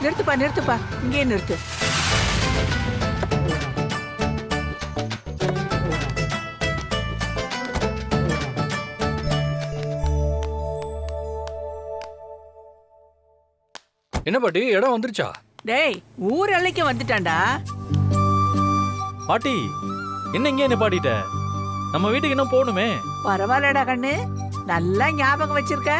நிறுத்துப்பா நிறுத்துப்பா, இங்கே நிறுத்து. என்ன பாட்டி, இடம் வந்துருச்சா? டேய், ஊர் எல்லைக்கு வந்துட்டான்டா. பாட்டி என்ன இங்கே என்ன பாட்டிட்ட? நம்ம வீட்டுக்கு இன்னும் போகணுமே. பரவாயில்லடா கண்ணு, நல்லா ஞாபகம் வச்சிருக்க.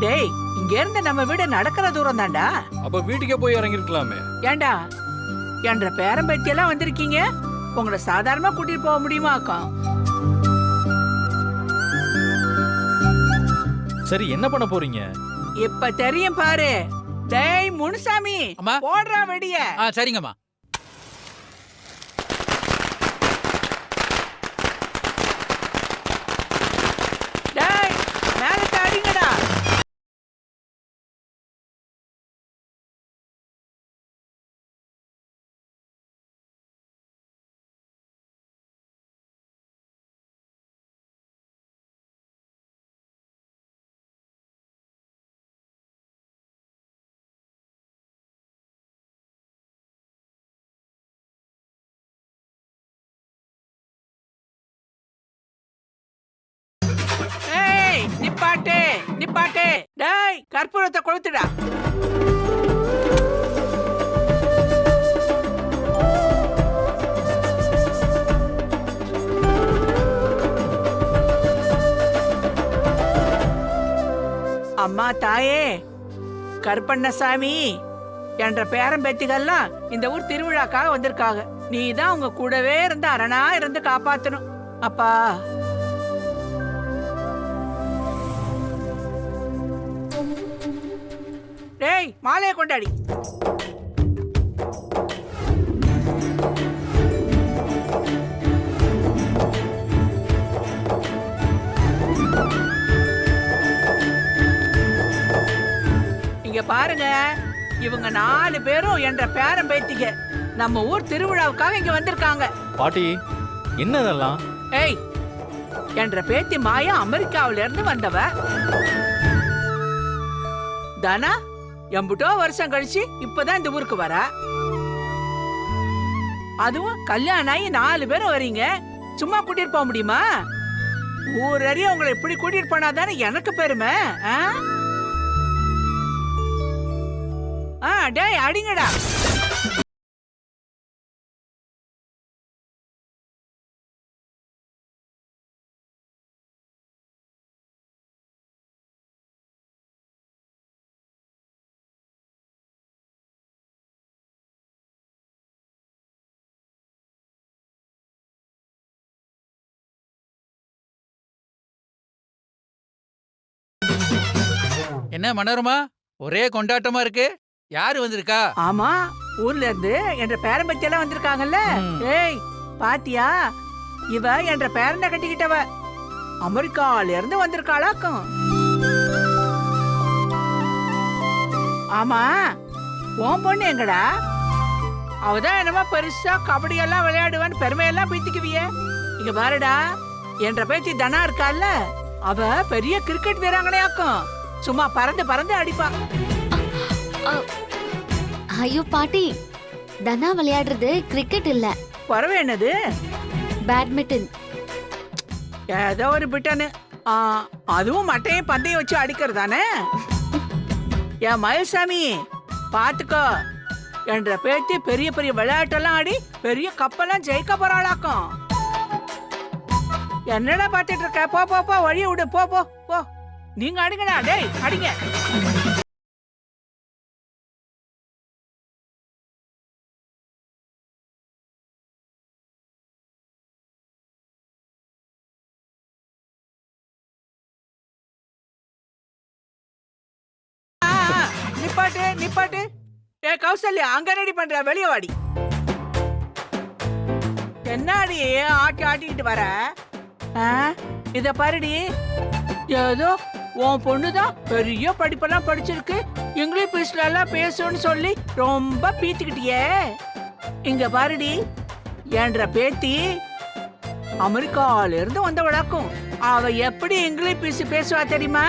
டேய், இங்க இருந்து நம்ம வீடு நடக்கிற தூரம் தான்டா. அப்ப வீட்டுக்கே போய் இறங்கிருக்கலாமே. ஏண்டா, என்ற பேரம்பேத்தி எல்லாம் வந்திருக்கீங்க, உங்களை சாதாரணமா கூட்டிட்டு போக முடியுமா அக்கா? சரி, என்ன பண்ண போறீங்க? இப்ப தெரியும் பாரு. டேய் முனுசாமி, அம்மா. போடுறா வெடிய. சரிங்கம்மா. டேய், மேல அடிங்கடா. ஏய், நிப்பாட்டு நிப்பாட்டு. டேய், கற்பூரத்தை கொளுத்துடா. அம்மா தாயே, கருப்பண்ணசாமி என்ற பேரம்பேத்திகள்லாம் இந்த ஊர் திருவிழாக்காக வந்திருக்காங்க. நீ தான் உங்க கூடவே இருந்து அரணா இருந்து காப்பாத்தணும் அப்பா. டேய், மாலையை கொண்டாடி. இங்க பாருங்க, இவங்க 4 பேரும் என்ற பேரன் பேத்திக நம்ம ஊர் திருவிழாவுக்காக இங்க வந்திருக்காங்க. பாட்டி என்ன இதெல்லாம்? ஏய், என்ற பேத்தி மாயா அமெரிக்காவில இருந்து வந்தவ. தானா எம்புட்டோ வருஷம் கழிச்சு இப்பதான் இந்த ஊருக்கு வர. அதுவும் கல்யாணம் ஆகி 4 பேரும் வரீங்க, சும்மா கூட்டிட்டு போக முடியுமா? ஊர் அறிய உங்களை இப்படி கூட்டிட்டு போனாதானே எனக்கு பெருமை. டேய் அடிங்கடா. என்ன மனோரமா, ஒரே கொண்டாட்டமா இருக்கு. யாரு வந்திருக்கா? ஆமா, ஊர்ல இருந்து என்ற பேரம்பத்தி எல்லாம் வந்திருக்காங்கல்ல. ஏய் பாத்தியா, இவ என்ற பேரனை கட்டிக்கிட்டவ அமெரிக்கால இருந்து வந்திருக்காளாக்கும். ஆமா, உன் பொண்ணு எங்கடா? அவதான் என்னமா பெருசா கபடி எல்லாம் விளையாடுவான்னு பெருமையெல்லாம் பீத்திக்குவிய. இங்க பாருடா, என்ற பேத்தி தனா இருக்கால, அவ பெரிய கிரிக்கெட் வீராங்கனையாக்கும். சும்மா பறந்து பறந்து அடிப்பா. ஐயோ பாட்டி, தனா விளையாடுறது கிரிக்கெட் இல்ல. பறவை என்னது? பேட்மிண்டன். ஏதோ ஒரு பிட்டனு. அதுவும் மட்டையும் பந்தையும் வச்சு அடிக்கிறதானே. என் மயில்சாமி பாத்துக்கோ, என்ற பேத்தி பெரிய பெரிய விளையாட்டெல்லாம் ஆடி பெரிய கப்பெல்லாம் ஜெயிக்க போறாளாக்கும். என்னடா பாத்துட்டு இருக்க? போ போ போ, வழிய விடு, போ போ போ. நீங்க அடிங்கடா. டேய் அடிங்க. நிப்பாட்டு நிப்பாட்டு. ஏ கௌசல்யா, அங்க ரெடி பண்ற, வெளிய வாடி. என்னடி ஆட்டி ஆட்டிக்கிட்டு வர? இத பாருடி, ஏதோ உன் பொண்ணுதான் பெரிய படிப்பெல்லாம் படிச்சிருக்கு, இங்கிலீஷ் எல்லாம் பேசுன்னு சொல்லி ரொம்ப பீத்திக்கிட்டியே. இங்க பாருடி, என்ற பேத்தி அமெரிக்கால இருந்து வந்த வழக்கம். அவ எப்படி இங்கிலீஷ் பேசுவா தெரியுமா?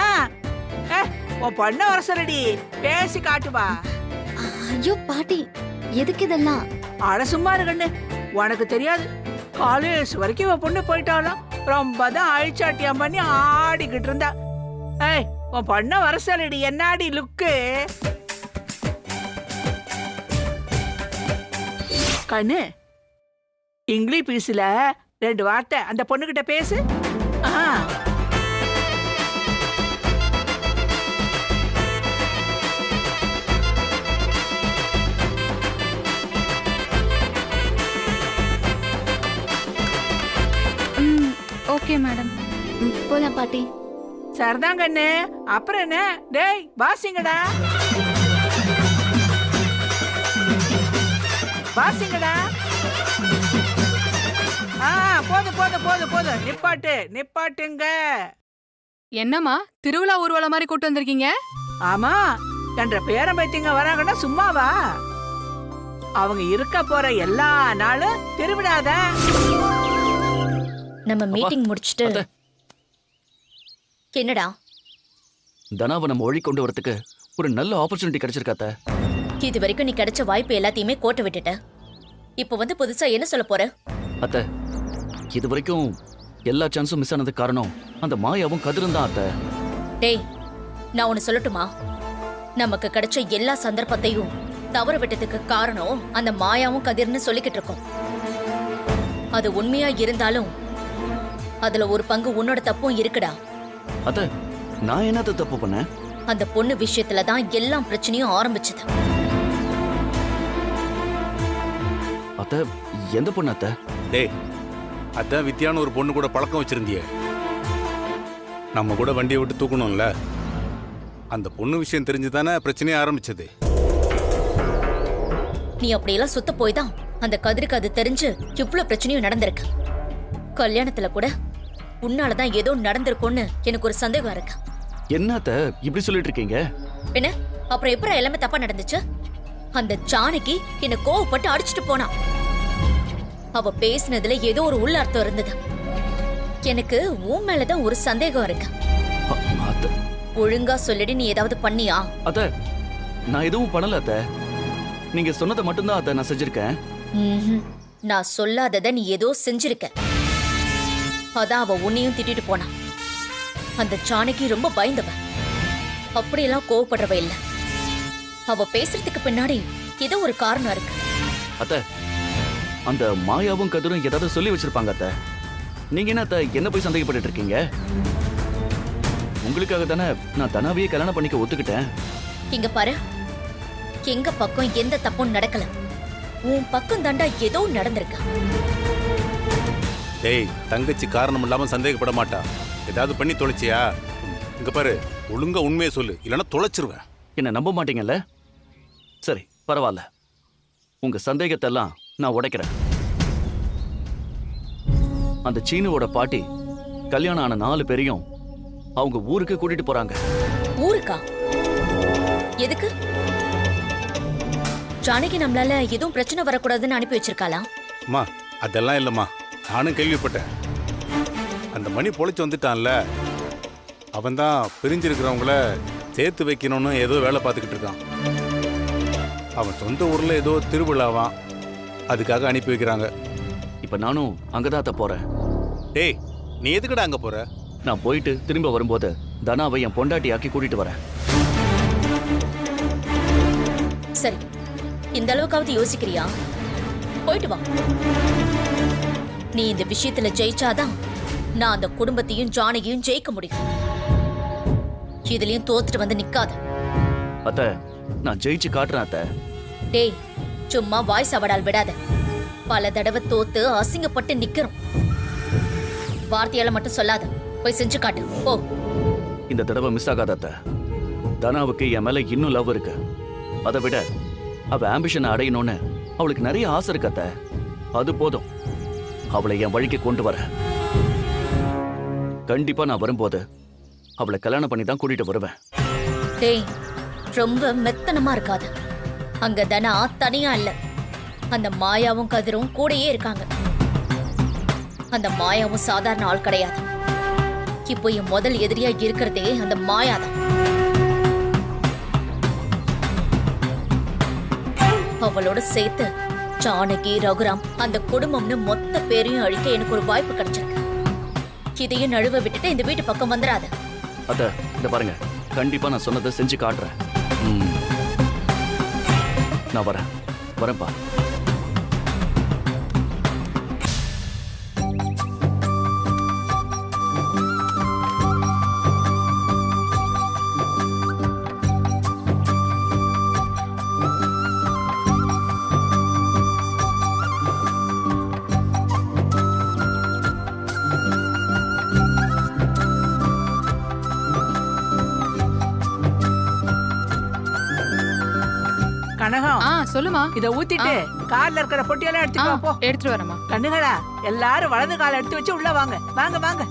உன் பொண்ண வர சொல்லடி, பேசி காட்டுவா. ஐயோ பாட்டி, எதுக்கு இதெல்லாம்? அட சும்மா இருக்கண்ணு, உனக்கு தெரியாது. காலேஜ் வரைக்கும் இவ பொண்ணு போயிட்டாலும் ரொம்ப தான் அழிச்சாட்டியம் பண்ணி ஆடிக்கிட்டு இருந்தா. ஏய், உன் பொண்ண வர சொல்லடி. என்னாடி லுக்கு கண்ணு, இங்கிலீஷ் பீஸ்ல 2 வார்த்தை அந்த பொண்ணுகிட்ட பேசு. ஆ, ஓகே மேடம். போலாம் பாட்டி. சரிதான் கண்ணு. அப்புறம் என்ன? டேய் வாசிங்கடா, வாசிங்கடா. போதும் போதும் போதும் போதும், நிப்பாட்டுங்க. என்னம்மா திருவிழா ஊர்வலம் மாதிரி கூட்டு வந்திருக்கீங்க? ஆமா, என்ற பேரம் பைத்தியங்க வராங்கன்னா சும்மாவா? அவங்க இருக்க போற எல்லா நாளும் திருவிழாதான். நம்ம மீட்டிங் முடிச்சிட்டு என்னடா தனாவை நம்ம வழி கொண்டு வரதுக்கு ஒரு நல்ல ஆப்பர்ச்சுனிட்டி கிடைச்சிருக்காத்த. இது வரைக்கும் நீ கிடைச்ச வாய்ப்பு எல்லாத்தையுமே கோட்டை விட்டுட்ட. இப்போ வந்து புதுசா என்ன சொல்ல போற? அத்த, இது வரைக்கும் எல்லா சான்ஸும் மிஸ் ஆனதுக்கு காரணம் அந்த மாயாவும் கதிரும் தான் அத்த. டேய், நான் ஒன்னு சொல்லட்டுமா? நமக்கு கிடைச்ச எல்லா சந்தர்ப்பத்தையும் தவற விட்டதுக்கு காரணம் அந்த மாயாவும் கதிர்னு சொல்லிக்கிட்டு இருக்கோம். அது உண்மையா இருந்தாலும் அதுல ஒரு பங்கு உன்னோட தப்பும் இருக்குடா. அத்த, நான் என்னத்த தப்பு பண்ணேன்? அந்த பொண்ணு விஷயத்துல தான் எல்லா பிரச்சனையும் ஆரம்பிச்சது. அத்த, எந்த பொண்ணு அத்த? டேய், அதான் வித்யான்னு ஒரு பொண்ணு கூட பழக்கம் வச்சிருந்தியே, நம்ம கூட வண்டியை விட்டு தூக்கணும்ல. அந்த பொண்ணு விஷயம் தெரிஞ்சுதானே பிரச்சனையே ஆரம்பிச்சது. நீ அப்படியெல்லாம் சுத்த போய் தான் அந்த கதிருக்கு அது தெரிஞ்சு இவ்வளவு பிரச்சனையும் நடந்திருக்கு. கல்யாணத்துல கூட உன்னாலதான் ஏதோ நடந்திருக்கும்னு எனக்கு ஒரு சந்தேகம் இருக்கு. என்னத்த இப்படி சொல்லிட்டு இருக்கீங்க? என்ன அப்புறம் எப்பறம் எல்லாமே தப்பா நடந்துச்சு? அந்த ஜானகி என்ன கோவப்பட்டு அடிச்சுட்டு போனா. அவ பேசினதுல ஏதோ ஒரு உள்ள அர்த்தம் இருந்தது. எனக்கு உன் மேலதான் ஒரு சந்தேகம் இருக்கு. அத்த, ஒழுங்கா சொல்லிடு, நீ ஏதாவது பண்ணியா? அத்த, நான் எதுவும் பண்ணல அத்த. நீங்க சொன்னதை மட்டும்தான் அத்த நான் செஞ்சிருக்கேன். நான் சொல்லாதத நீ ஏதோ செஞ்சிருக்க. அதான் அவ உன்னையும் திட்டிட்டு போனா. அந்த ஜானகி ரொம்ப பயந்தவ, அப்படியெல்லாம் கோவப்படுறவ இல்ல. அவ பேசுறதுக்கு பின்னாடி ஏதோ ஒரு காரணம் இருக்கு. அத்த, அந்த மாயாவும் கதிரும் ஏதாவது சொல்லி வச்சிருப்பாங்க அத்த. நீங்க என்ன அத்த என்ன போய் சந்தேகப்பட்டு இருக்கீங்க? உங்களுக்காக தானே நான் தனாவையே கல்யாணம் பண்ணிக்க ஒத்துக்கிட்டேன். இங்க பாரு, எங்க பக்கம் எந்த தப்பும் நடக்கல. உன் பக்கம் தாண்டா ஏதோ நடந்திருக்க. டேய், தங்கச்சி காரணம் இல்லாம சந்தேகப்பட மாட்டா. ஏதாவது பண்ணி தொலைச்சியா? இங்க பாரு, ஒழுங்கா உண்மையை சொல்லு, இல்லைன்னா தொலைச்சிருவேன். என்ன நம்ப மாட்டீங்கல்ல? சரி, பரவாயில்ல. உங்க சந்தேகத்தை எல்லாம் நான் உடைக்கிறேன். அந்த சீனுவோட பாட்டி கல்யாணம் ஆன 4 பேரையும் அவங்க ஊருக்கு கூட்டிட்டு போறாங்க. ஊருக்கா? எதுக்கு? ஜானகி நம்மளால எதுவும் பிரச்சனை வரக்கூடாதுன்னு அனுப்பி வச்சிருக்காளா? அம்மா, அதெல்லாம் இல்லம்மா. நானும் கேள்விப்பட்டேன். அந்த மணி பொழைச்சு வந்துட்டான்ல, அவன் தான் பிரிஞ்சிருக்கிறவங்கள சேர்த்து வைக்கணும்னு ஏதோ வேலை பார்த்துக்கிட்டு இருக்கான். அவன் சொந்த ஊர்ல ஏதோ திருவிழாவான், அதுக்காக அனுப்பி வைக்கிறாங்க. இப்ப நானும் அங்கதான் போறேன். டேய், நீ எதுக்குடா அங்க போற? நான் போயிட்டு திரும்ப வரும்போது தனாவை என் பொண்டாட்டியாக்கி கூட்டிட்டு வரேன். சரி, இந்த அளவுக்காவது யோசிக்கிறியா? போயிட்டு வா. நீ இந்த விஷயத்துல ஜெயிச்சாதான் நான் அந்த குடும்பத்தையும் ஜானகியும் ஜெயிக்க முடியும். இதுலயும் தோத்துட்டு வந்து நிக்காத. அத்த, நான் ஜெயிச்சு காட்டுறேன் அத்த. டேய், சும்மா வாய்ஸ் அவடால் விடாத. பல தடவை தோத்து அசிங்கப்பட்டு நிக்கிறோம். வார்த்தையால மட்டும் சொல்லாத, போய் செஞ்சு காட்டு. போ. இந்த தடவை மிஸ் ஆகாத அத்த. தனாவுக்கு என் மேல இன்னும் லவ் இருக்கு. அதை விட அவ ஆம்பிஷனை அடையணும்னு அவளுக்கு நிறைய ஆசை இருக்கு அத்த. அது போதும், அவளை என் வழிக்கு கொண்டு வர. கண்டிப்பா நான் வரும்போது அவளை கல்யாணம் பண்ணி தான் கூட்டிட்டு வருவேன். டேய், ரொம்ப மெத்தனமா இருக்காது. அங்க தனா தனியா இல்ல, அந்த மாயாவும் கதிரும் கூடயே இருக்காங்க. அந்த மாயாவும் சாதாரண ஆள் கிடையாது. இப்போ என் முதல் எதிரியா இருக்கிறதே அந்த மாயாதான். அவளோட சேர்த்து ஜானகி ரகுராம் அந்த குடும்பம்னு மொத்த பேரையும் அழிக்க எனக்கு ஒரு வாய்ப்பு கிடைச்சிருக்கு. இதையும் நழுவ விட்டுட்டு இந்த வீட்டு பக்கம் வந்துடாத. அத்தை இந்த பாருங்க, கண்டிப்பா நான் சொன்னதை செஞ்சு காட்டுறேன். நான் வரேன்ப்பா. கனகம், சொல்லுமா. இத ஊத்திட்டு கால்ல இருக்கிற பொட்டியெல்லாம் எடுத்துட்டு வா போ. எடுத்துட்டு வரமா. கண்ணுகளா, எல்லாரும் வலது காலை எடுத்து வச்சு உள்ள வாங்க. வாங்க வாங்க.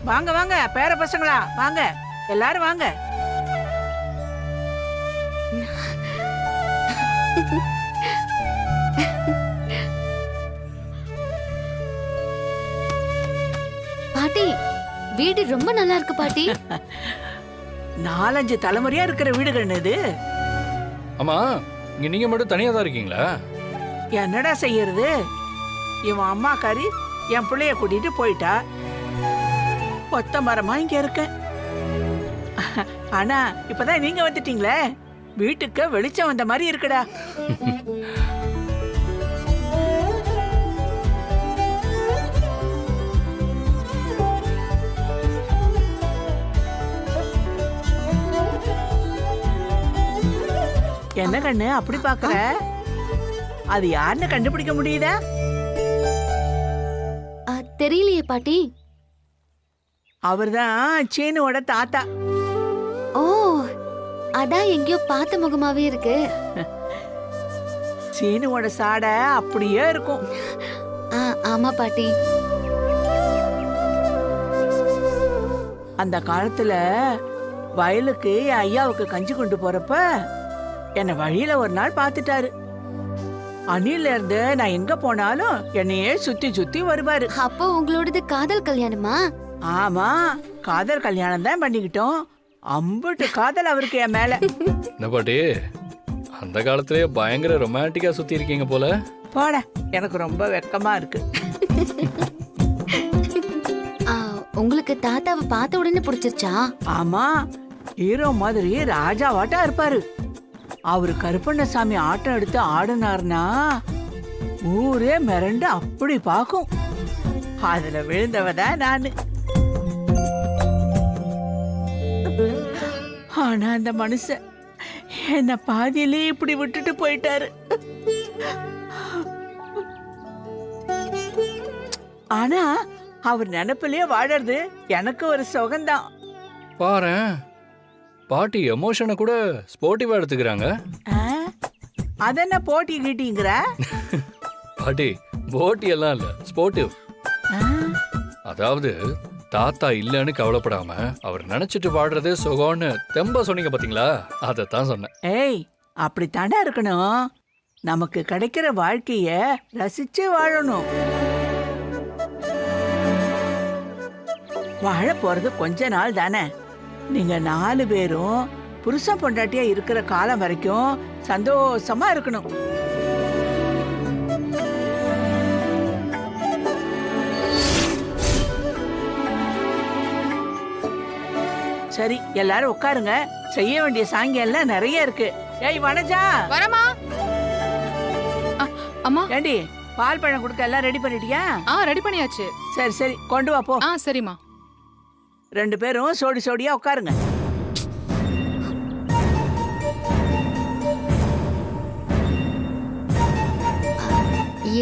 வாங்க வாங்க பேர பசங்களா, வாங்க எல்லாரும் வாங்க. பாட்டி, வீடு ரொம்ப நல்லா இருக்கு பாட்டி. 4-5 தலைமுறையா இருக்கிற வீடுகள் இது. ஆமா, இங்க நீங்க மட்டும் தனியா தான் இருக்கீங்களா? என்னடா செய்யறது? இவன் அம்மா காரி என் பிள்ளைய கூட்டிட்டு போயிட்டா. ஒத்த மரமா இங்க இருக்கேன். ஆனா இப்பதான் நீங்க வந்துட்டீங்களே, வீட்டுக்கு வெளிச்சம் வந்த மாதிரி இருக்குடா. என்ன கண்ணு அப்படி பாக்குற? அது யாருன்னு கண்டுபிடிக்க முடியுதா? தெரியலையே பாட்டி. அவர்தான் சீனுவோட தாத்தா. ஓ, அதான் எங்கேயோ பார்த்த முகமாவே இருக்கு. சீனுவோட சாடை அப்படியே இருக்கும். ஆமா பாட்டி. அந்த காலத்துல வயலுக்கு என் ஐயாவுக்கு கஞ்சி கொண்டு போறப்ப என்னை வழியில ஒரு நாள் பார்த்துட்டாரு. அணில இருந்து நான் எங்க போனாலும் என்னையே சுத்தி சுத்தி வருவாரு. அப்போ உங்களோடது காதல் கல்யாணமா? ஆமா, காதல் கல்யாணம் தான் பண்ணிக்கிட்டோம். அம்புட்டு காதல் அவருக்கு என் மேல. என்ன பாட்டி, அந்த காலத்திலேயே பயங்கர ரொமான்டிக்கா சுத்தி இருக்கீங்க போல. போட, எனக்கு ரொம்ப வெக்கமா இருக்கு. உங்களுக்கு தாத்தாவை பார்த்த உடனே பிடிச்சிருச்சா? ஆமா, ஹீரோ மாதிரி ராஜாவாட்டா இருப்பாரு. அவரு கருப்பண்ணசாமி ஆட்டம் எடுத்து ஆடினார்னா ஊரே மிரண்டு அப்படி பாக்கும். அதுல விழுந்தவதான் நானு. ஆனா அந்த மனுஷன் என்ன பாதியிலே இப்படி விட்டுட்டு போயிட்டாரு. ஆனா அவர் நினைப்பிலேயே வாழறது எனக்கு ஒரு சுகம்தான். பாரேன், பாட்டி எமோஷனை கூட ஸ்போர்ட்டிவா எடுத்துக்கிறாங்க. அதென்ன போட்டி கீட்டிங்கிற? பாட்டி போட்டி எல்லாம் இல்ல, ஸ்போர்ட்டிவ். அதாவது தாத்தா இல்லன்னு கவலைப்படாம அவர் நினைச்சிட்டு வாடுறதே சுகம்னு தெம்ப சொன்னீங்க பாத்தீங்களா, அதத்தான் சொன்னேன். ஏய், அப்படித்தாண்டா இருக்கணும். நமக்கு கிடைக்கிற வாழ்க்கைய ரசிச்சு வாழணும். வாழ போறது கொஞ்ச நாள் தானே. நீங்க 4 பேரும் புருஷன் பொண்டாட்டியா இருக்கிற காலம் வரைக்கும் சந்தோஷமா இருக்கணும். சரி, எல்லாரும் உட்காருங்க. செய்ய வேண்டிய சாங்கியம் நிறைய இருக்கு. ஏய் வனஜா, வரமா. அம்மா, ஏண்டி பால் பழம் கொடுக்க எல்லாம் ரெடி பண்ணிட்டியா? ரெடி பண்ணியாச்சு. சரி சரி, கொண்டு வா போ. சரிம்மா. 2 பேரும் சோடி சோடியா உட்காருங்க.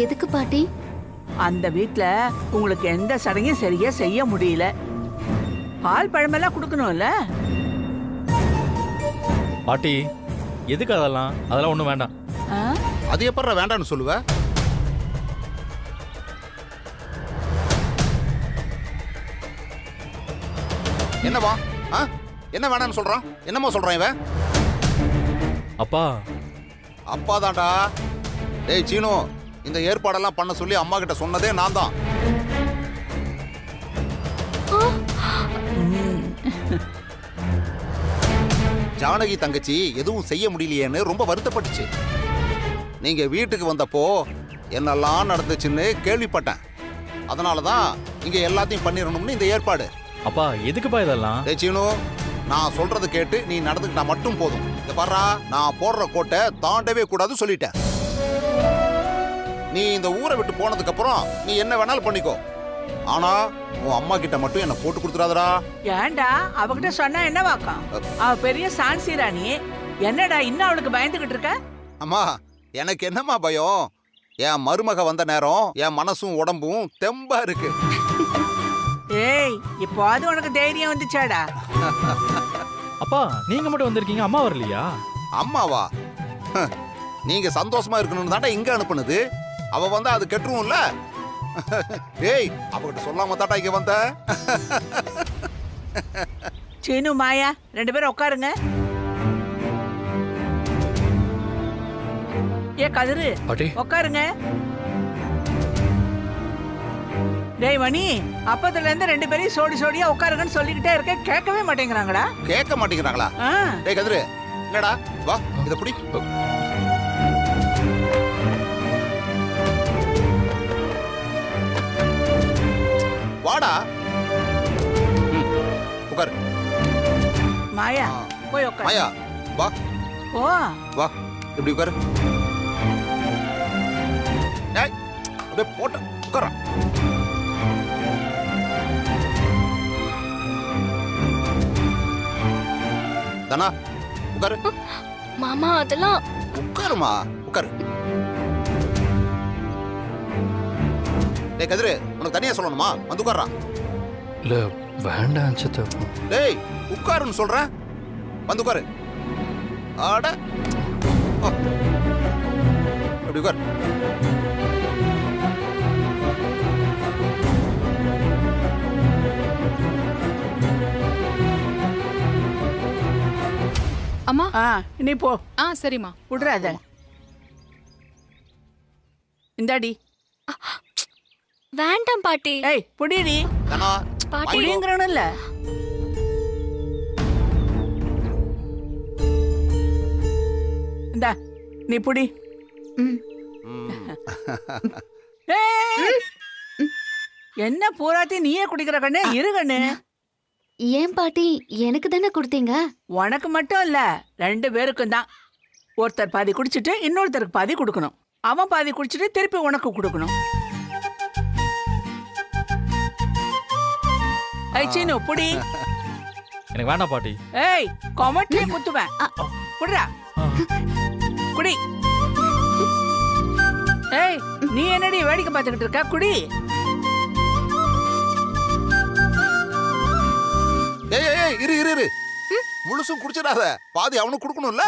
எதுக்கு பாட்டி? அந்த வீட்ல உங்களுக்கு எந்த சடங்கும் சரியா செய்ய முடியல. பால் பழமெல்லாம் கொடுக்கணும்ல. பாட்டி எதுக்கு அதெல்லாம் ஒண்ணும் வேண்டாம். அது எப்பற வேண்டான்னு சொல்லுவ? என்னவா? என்ன வேணான்னு சொல்றான்? என்னமோ சொல்றான் இவன்? அப்பா அப்பா தான்டா. டேய் சீனு, இந்த ஏற்பாடெல்லாம் பண்ண சொல்லி அம்மா கிட்ட சொன்னதே நான் தான். ஜானகி தங்கச்சி எதுவும் செய்ய முடியலையேன்னு ரொம்ப வருத்தப்பட்டுச்சு. நீங்க வீட்டுக்கு வந்தப்போ என்னெல்லாம் நடந்துச்சுன்னு கேள்விப்பட்டேன். அதனாலதான் இங்க எல்லாத்தையும் பண்ணிடணும்னு இந்த ஏற்பாடு. அப்பா எதுக்குப்பா இதெல்லாம்? டேய் சீனு, நான் சொல்றதை கேட்டு நீ நடந்துக்கிட்டா மட்டும் போதும். இங்க பாருடா, நான் போடுற கோட்டை தாண்டவே கூடாது சொல்லிட்டேன். நீ இந்த ஊரை விட்டு போனதுக்கு அப்புறம் நீ என்ன வேணாலும் பண்ணிக்கோ. ஆனா உன் அம்மா கிட்ட மட்டும் என்ன போட்டு கொடுத்துறாதடா. ஏன்டா அவகிட்ட சொன்னா என்ன வாக்கம்? அவ பெரிய சான்சி ராணி. என்னடா இன்னும் அவளுக்கு பயந்துகிட்டு இருக்க? அம்மா, எனக்கு என்னம்மா பயம்? என் மருமக வந்த நேரம் என் மனசும் உடம்பும் தெம்பா இருக்கு. ஏய், இப்போ அது உனக்கு தைரியம் வந்துச்சாடா? அப்பா நீங்க மட்டும் வந்திருக்கீங்க, அம்மா வரலையா? அம்மாவா? நீங்க சந்தோஷமா இருக்கணும்னு தாண்டா இங்க அனுப்புனது. அவ வந்தா அது கெட்டுரும்ல. ஏய், அவகிட்ட சொல்லாம தாண்டா இங்க வந்த. சீனு, மாயா 2 பேரும் உட்காருங்க. ஏ கதிரு, பாட்டி உட்காருங்க. டேய் மணி, அப்பத்துல இருந்து 2 பேரையும் சோடி சோடியா உட்காருங்கன்னு சொல்லிக்கிட்டே இருக்க, கேட்கவே மாட்டேங்கிறாங்கடா. கேட்க மாட்டேங்கிறாங்களா? டேய் கதிரு, என்னடா வா இத புடி. வாடா. உட்காரு. மாயா போய் உட்காரு. மாயா வா. ஓ வா, இப்படி உட்காரு. டேய், அப்படியே போட்ட உட்கார. தனா உட்காரு. மாமா அதெல்லாம் உட்காருமா, உட்காரு. டேய் கதிரு, உனக்கு தனியா சொல்லணுமா? வந்து உட்கார்றா. இல்ல வேண்டாம் சித்தப்பா. டேய் உட்காருன்னு சொல்றேன், வந்து உட்காரு. ஆட அப்படி உட்காரு. அம்மா. நீ போ. சரிம்மா. விடுறாத. இந்தாடி. வேண்டாம் பாட்டி. ஏய் புடிடி. தனா பாட்டி புடிங்கறனல்ல. இந்தா நீ புடி. என்ன பூராத்தி நீயே குடிக்கிற கண்ணு? இரு கண்ணு. ஏன் பாட்டி, எனக்கு தானே கொடுத்தீங்க? உனக்கு மட்டும் இல்ல, 2 பேருக்கும் தான். ஒருத்தர் பாதி குடிச்சிட்டு இன்னொருத்தருக்கு பாதி கொடுக்கணும். அவன் பாதி குடிச்சிட்டு திருப்பி உனக்கு கொடுக்கணும். ஐச்சினு புடி. எனக்கு வேண்டாம் பாட்டி. ஏய், கொமட்லயே குத்துவேன். குடுறா. குடி. ஏய், நீ என்னடி வேடிக்கை பார்த்துக்கிட்டு இருக்க? குடி. ஏய் ஏய் இரு இரு இரு. முழுசும் குடிச்சிடாத, பாதி அவனுக்கு கொடுக்கணும்ல.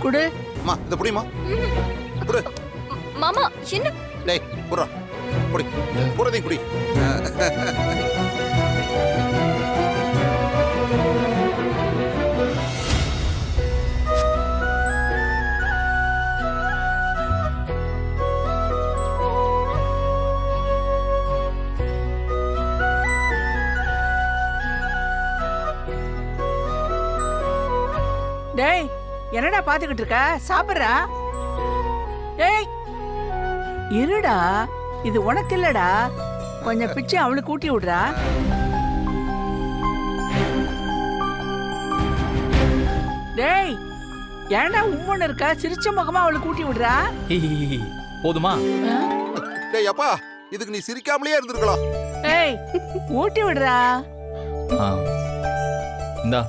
குடு. அம்மா இத புடிமா. குடு. மாமா என்ன? டேய் குடுறா. குடி. குறதையும் குடி. டேய், என்னடா பாத்துக்கிட்டு இருக்க? சாப்பிடுறா. டேய் இருடா, இது உனக்கு இல்லடா. கொஞ்சம் பிச்சு அவளுக்கு ஊட்டி விடுறா. டேய், ஏன்டா உம்மன்னு இருக்க? சிரிச்ச முகமா அவளுக்கு ஊட்டி விடுறா. போதுமா? டேய் அப்பா, இதுக்கு நீ சிரிக்காமலே இருந்திருக்கலாம். ஏய், ஊட்டி விடுறா. இந்தா.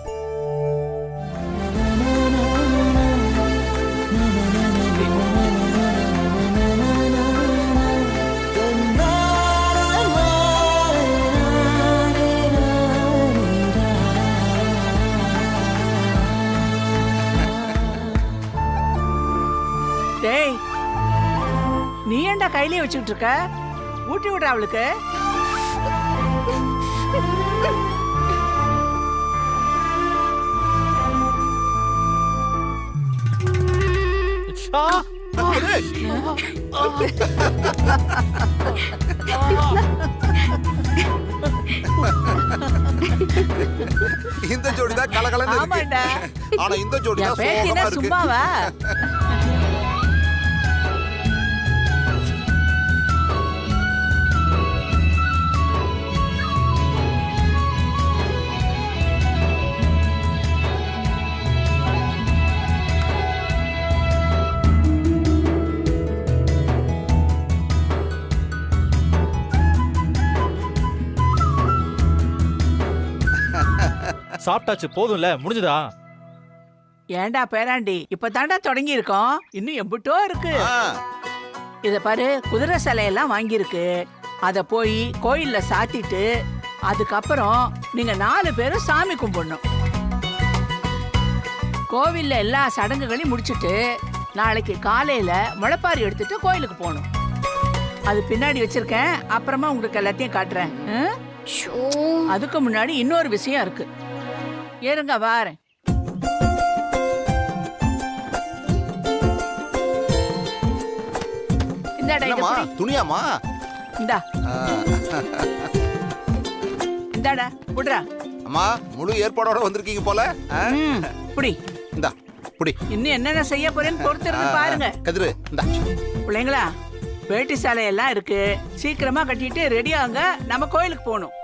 டேய் நீ ஏன்டா கையிலே வச்சுக்கிட்டு இருக்க? ஊட்டி விடுற அவளுக்கு. இந்த ஜோடி தான் கலகலன்னு இருக்கு. ஆமாடா. ஆனா இந்த ஜோடி தான் என் பேத்தி சோகமா என்ன இருக்கு. சும்மாவா? சாப்பிட்டாச்சு போதும்ல, முடிஞ்சதா? ஏன்டா பேராண்டி இப்ப தாண்டா தொடங்கி இருக்கோம், இன்னும் எம்பிட்டோ இருக்கு. ஆ, இத பாரு, குதிரை சிலையெல்லாம் வாங்கியிருக்கு. அத போய் கோயில்ல சாத்திட்டு அதுக்கப்புறம் நீங்க 4 பேரும் சாமி கும்பிடணும். கோவில்ல எல்லா சடங்குகளையும் முடிச்சிட்டு நாளைக்கு காலையில முளைப்பாரி எடுத்துட்டு கோயிலுக்கு போகணும். அது பின்னாடி வச்சிருக்கேன், அப்புறமா உங்களுக்கு எல்லாத்தையும் காட்டுறேன். ஷோ. அதுக்கு முன்னாடி இன்னொரு விஷயம் இருக்கு, ஏறுங்க வாரேன். இந்தாடா இத என்னம்மா புடி. துணியாமா? இந்தா ஆ, இந்தாடா புடுறா. அம்மா முழு ஏற்பாடோட வந்திருக்கீங்க போல. ஆ, புடி. இந்தா புடி. இன்னும் என்னென்ன செய்ய போறேன்னு பொறுத்திருந்து பாருங்க. கதிரு இந்தா. பிள்ளைங்களா, வேட்டி சாலை எல்லாம் இருக்கு, சீக்கிரமா கட்டிட்டு ரெடி ஆகுங்க, நம்ம கோயிலுக்கு போகணும்.